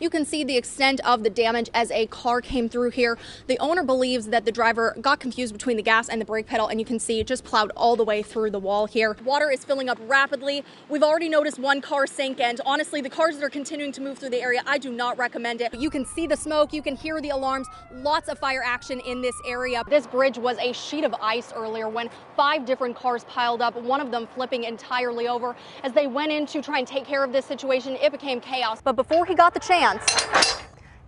You can see the extent of the damage as a car came through here. The owner believes that the driver got confused between the gas and the brake pedal, and you can see it just plowed all the way through the wall here. Water is filling up rapidly. We've already noticed one car sink, and honestly, the cars that are continuing to move through the area, I do not recommend it. You can see the smoke, you can hear the alarms, lots of fire action in this area. This bridge was a sheet of ice earlier when 5 different cars piled up, one of them flipping entirely over. As they went in to try and take care of this situation, it became chaos. But before he got the chance,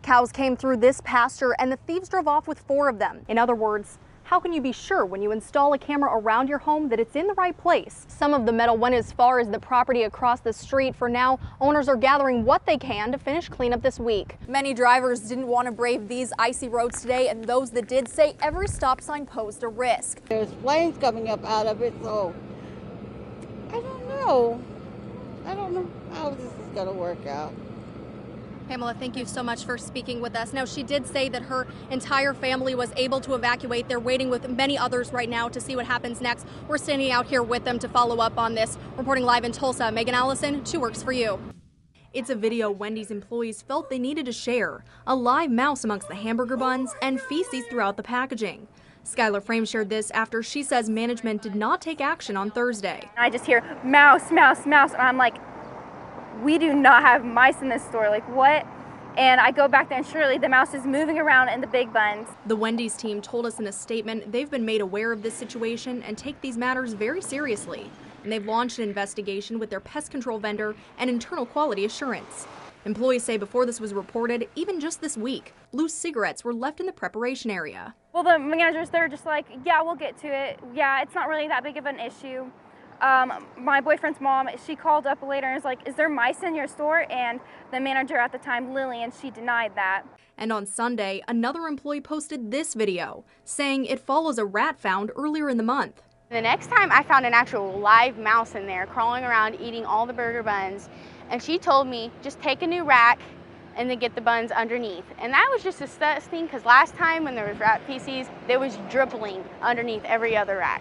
cows came through this pasture and the thieves drove off with 4 of them. In other words, how can you be sure when you install a camera around your home that it's in the right place? Some of the metal went as far as the property across the street. For now, owners are gathering what they can to finish cleanup this week. Many drivers didn't want to brave these icy roads today, and those that did say every stop sign posed a risk. There's flames coming up out of it, so I don't know. I don't know how this is going to work out. Pamela, thank you so much for speaking with us. Now, she did say that her entire family was able to evacuate. They're waiting with many others right now to see what happens next. We're standing out here with them to follow up on this. Reporting live in Tulsa, Megan Allison, 2 Works for You. It's a video Wendy's employees felt they needed to share. A live mouse amongst the hamburger buns and feces throughout the packaging. Skylar Frame shared this after she says management did not take action on Thursday. I just hear mouse, mouse, mouse, and I'm like, we do not have mice in this store, like what? And I go back there and surely the mouse is moving around in the big buns. The Wendy's team told us in a statement they've been made aware of this situation and take these matters very seriously. And they've launched an investigation with their pest control vendor and internal quality assurance. Employees say before this was reported, even just this week, loose cigarettes were left in the preparation area. Well, the managers, they're just like, yeah, we'll get to it. Yeah, it's not really that big of an issue. My boyfriend's mom, she called up later and was like, is there mice in your store? And the manager at the time, Lillian, she denied that. And on Sunday, another employee posted this video saying it follows a rat found earlier in the month. The next time I found an actual live mouse in there crawling around eating all the burger buns, and she told me just take a new rack and then get the buns underneath. And that was just disgusting because last time when there was rat feces, there was dribbling underneath every other rack.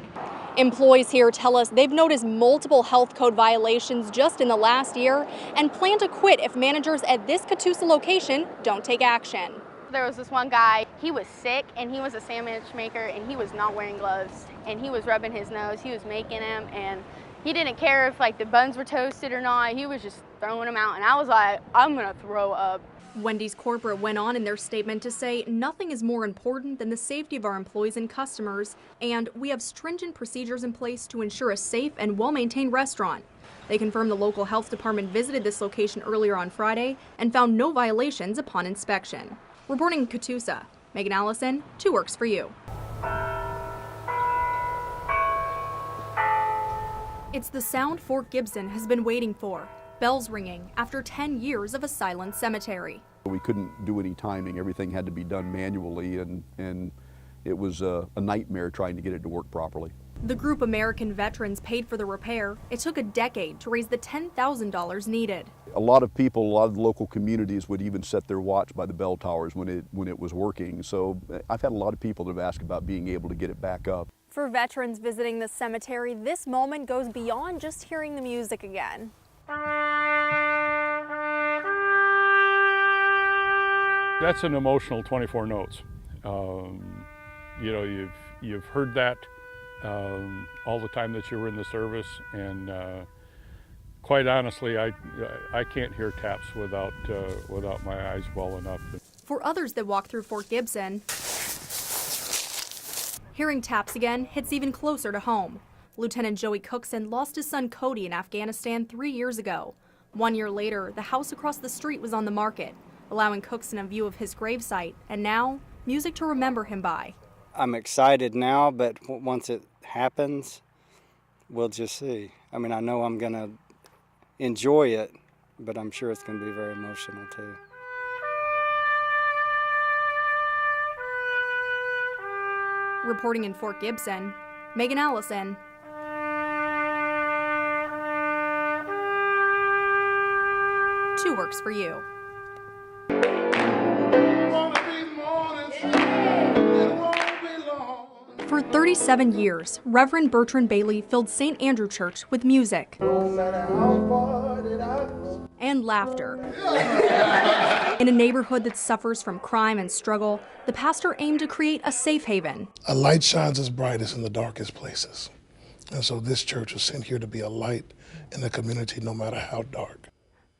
Employees here tell us they've noticed multiple health code violations just in the last year and plan to quit if managers at this Catoosa location don't take action. There was this one guy, he was sick and he was a sandwich maker and he was not wearing gloves and he was rubbing his nose, he was making them, and he didn't care if like the buns were toasted or not, he was just throwing them out, and I was like, I'm gonna throw up. Wendy's corporate went on in their statement to say nothing is more important than the safety of our employees and customers, and we have stringent procedures in place to ensure a safe and well-maintained restaurant. They confirmed the local health department visited this location earlier on Friday and found no violations upon inspection. Reporting in Catoosa, Megan Allison, 2 Works for You. It's the sound Fort Gibson has been waiting for. Bells ringing after 10 years of a silent cemetery. We couldn't do any timing. Everything had to be done manually, and it was a nightmare trying to get it to work properly. The group American veterans paid for the repair. It took a decade to raise the $10,000 needed. A lot of people, a lot of the local communities would even set their watch by the bell towers when it was working. So I've had a lot of people that have asked about being able to get it back up. For veterans visiting the cemetery, this moment goes beyond just hearing the music again. That's an emotional 24 notes. You know, you've heard that all the time that you were in the service, and quite honestly, I can't hear taps without my eyes welling up. For others that walk through Fort Gibson, hearing taps again hits even closer to home. Lieutenant Joey Cookson lost his son Cody in Afghanistan 3 years ago. 1 year later, the house across the street was on the market, allowing Cookson a view of his gravesite, and now, music to remember him by. I'm excited now, but once it happens, we'll just see. I mean, I know I'm going to enjoy it, but I'm sure it's going to be very emotional too. Reporting in Fort Gibson, Megan Allison. 2 Works for You. For 37 years, Reverend Bertrand Bailey filled St. Andrew Church with music and laughter. In a neighborhood that suffers from crime and struggle, the pastor aimed to create a safe haven. A light shines its brightest in the darkest places. And so this church was sent here to be a light in the community, no matter how dark.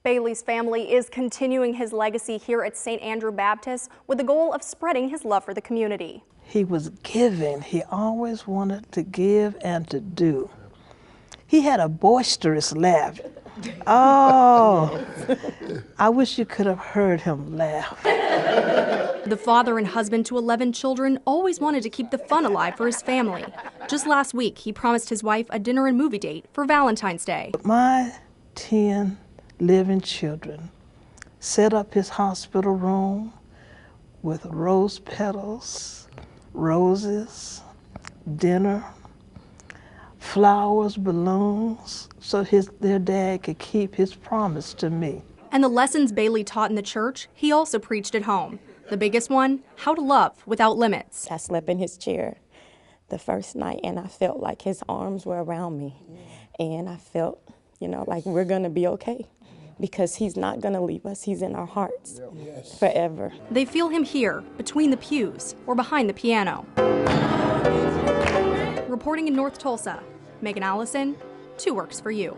Bailey's family is continuing his legacy here at St. Andrew Baptist with the goal of spreading his love for the community. He was giving. He always wanted to give and to do. He had a boisterous laugh. Oh, I wish you could have heard him laugh. The father and husband to 11 children always wanted to keep the fun alive for his family. Just last week, he promised his wife a dinner and movie date for Valentine's Day. My 10 living children set up his hospital room with rose petals, roses, dinner, flowers, balloons, so their dad could keep his promise to me. And the lessons Bailey taught in the church, he also preached at home. The biggest one, how to love without limits. I slept in his chair the first night, and I felt like his arms were around me. And I felt, like we're going to be okay, because he's not going to leave us. He's in our hearts forever. They feel him here, between the pews or behind the piano. Reporting in North Tulsa, Megan Allison, 2 Works for You.